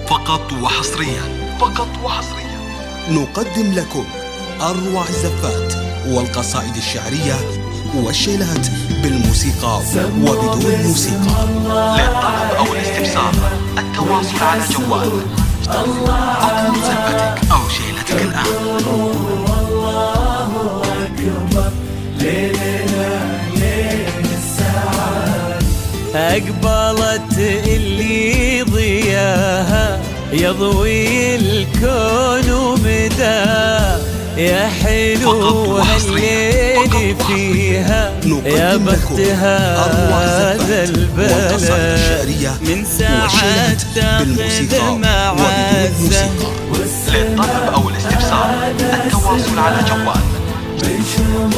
فقط وحصريا نقدم لكم أروع الزفات والقصائد الشعرية والشيلات بالموسيقى وبدون موسيقى. للطلب أو الاستفسار التواصل على جوال اطلب زفتك أو شيلتك الآن. الله أكبر ليلنا ليل السعاد، أقبلت اللي ضياها يضوي الكون ومداه، يا حلو هالليل فيها يا بختها هذا البلد، من ساعة تاخذ معزة. للطلب أو الاستفسار التواصل على جوال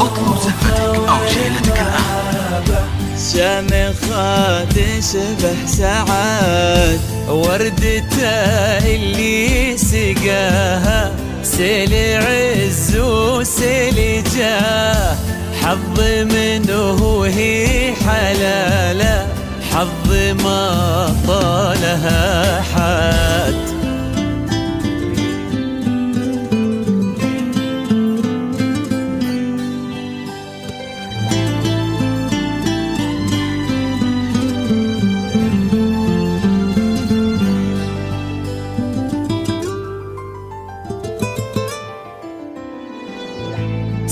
اطلب زفتك أو شيلتك الآن. شامخة تشبه سعاد، وردته اللي سقاها سيل عز وسيل جاه، حظ منه هي حلاله، حظ ما طالها حاد.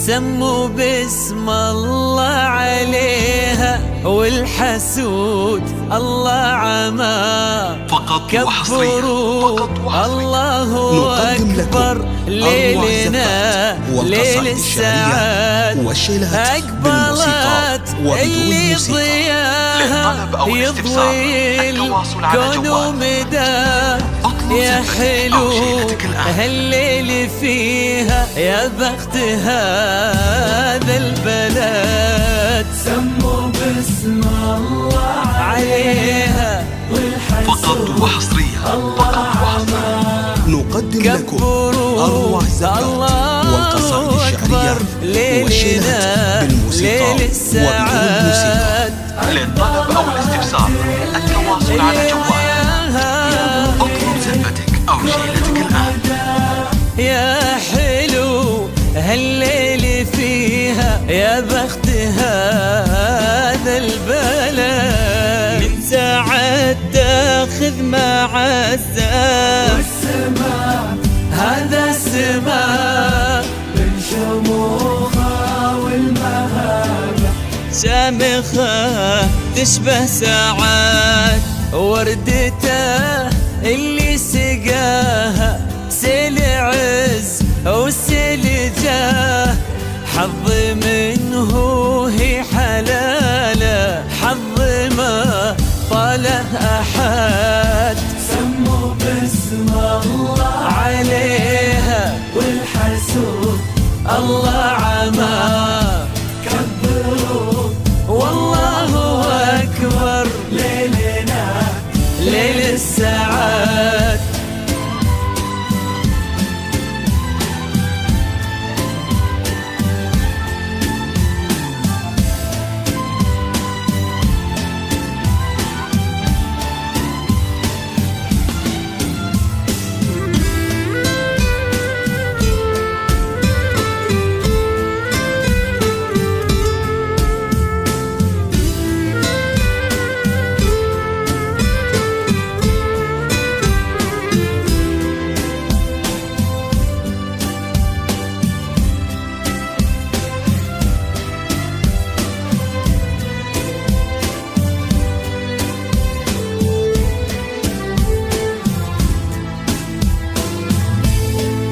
سموا باسم الله عليها والحسود الله عما، فقط وحصريا الله أكبر ليلنا ليل السعاد، أقبلت اللي ضياها يضوي الكون ومداه، يا حلو هالليل فيها يا بخت هذا البلد. سموا باسم الله عليها فقط وحصريا نقدم لكم أروع الزفات والقصائد الشعرية والشيلات بالموسيقى وبدون موسيقى. للطلب أو الاستفسار التواصل على جوال اطلب زفتك أو شيلتك الآن. يا حلو هالليل فيها يا بخت هذا البلد، من ساعة تاخذ معزة، والسماء هذا السماء من شموخها والمهابة، شامخة تشبه سعاد، وردته اللي سقاها سيل عز وسيل جاه، حظ منه هي حلاله، حظ ما طاله أحد. سموا باسم الله عليها والحسود الله عما، كبروا والله أكبر ليلنا ليل السعاد.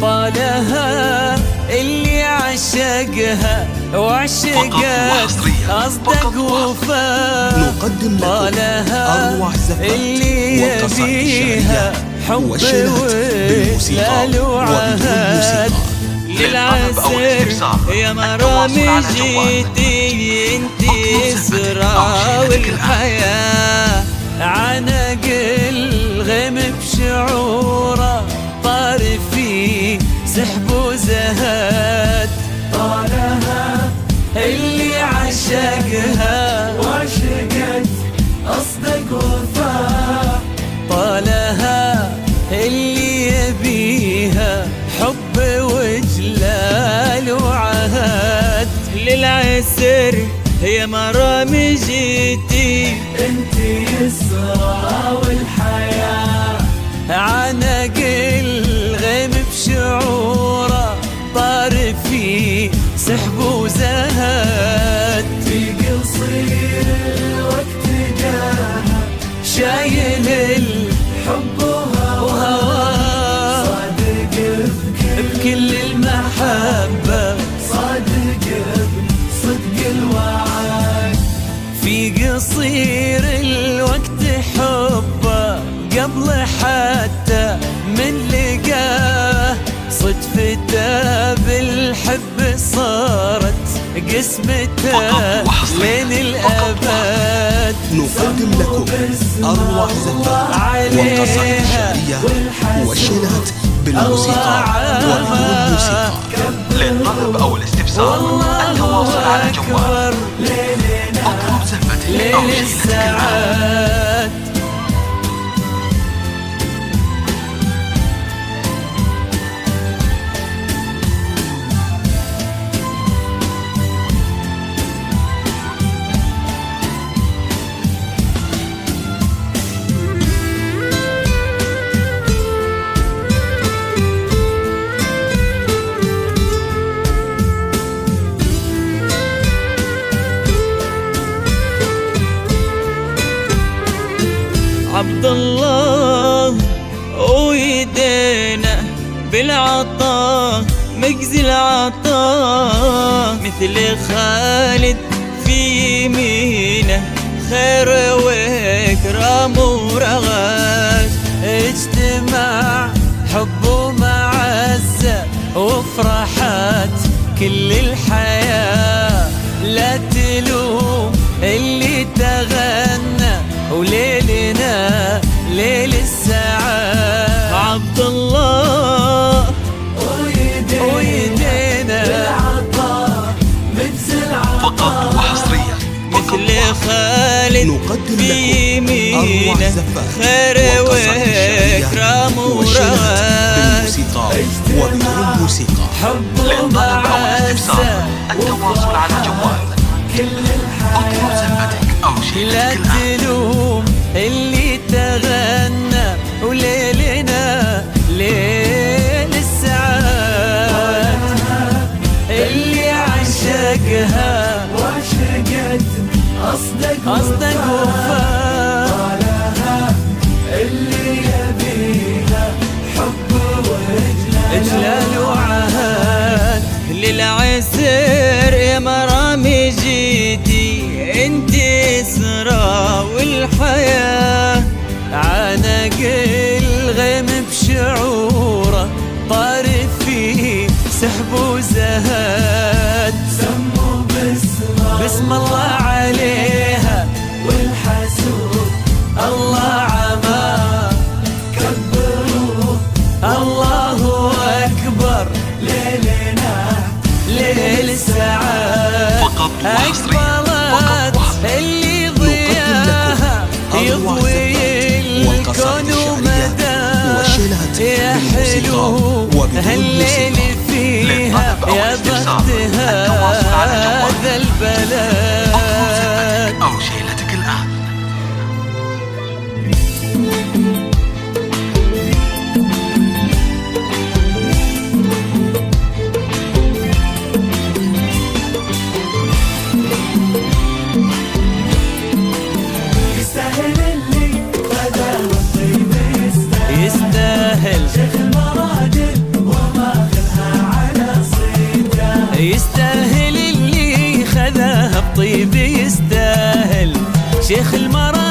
طالها اللي عشقها وعشقت أصدق وفاء، طالها اللي يبيها حب وإجلال وعهد، للعسر يا مرامي جيتي انتي إسراء والحياة، للعسر يا مرامي جيتي، انتي يسرى والحياة عانق الغيم بشعوره طار في سحب وزهد، في قصير الوقت جاها شايل الحب وهواه، صادق بكل المحبة، صادق بصدق الوعد، في قصير الوقت حبه قبل حتى من لقاه، صدفته بالحب صارت قسمته لين الأبد. نقدم لكم أروع زفات والقصائد الشعرية والشيلات بالموسيقى وبدون موسيقى. للطلب أو الاستفسار التواصل على جوال اطلب زفتك أو ليل الساعات. عبد الله ويدينا بالعطاء مجزي العطاء، مثل خالد في يمينه خير واكرام ورغد، اجتماع حب ومعزة وفرحات كل الحياة، لا تلوم اللي تغنى وليلنا ليل الساعات. عبد الله ويدينا بالعطاء مجزي فقط وحصريا مثل خالد نقدم في لكم أروع يمينه زفات خير والقصائد واكرام الشعرية والشيلات ورغد، بالموسيقى وبدون موسيقى. حب للطلب أو ومعزة الاستفسار التواصل على جوال كل اطلب زفتك أو لا شيلتك الآن. تلوم اللي تغنى وليلنا ليل الساعات، اللي عشقها وعشقت أصدق وفاء، لها اللي يبيها حب إجلال وعهد، للعسر يا مرامي جيتي، انتي اسرى والحياة، عانق الغيم بشعوره طار في سحب وزهد، سموا بسم الله عليها والحسود الله عما كبروا، الله أكبر ليلنا ليل الساعات. فقط وحصريا أقبلت اللي ضياها يضوي الكون ومدى، يا حلو هالليل فيها يا بخت هذا البلد. أو شيلتك الآن. يستاهل اللي غدا والطيب يستاهل شيخ المراجل وماخذها على صيده، يستاهل اللي خذاها بطيب، يستاهل شيخ المرأة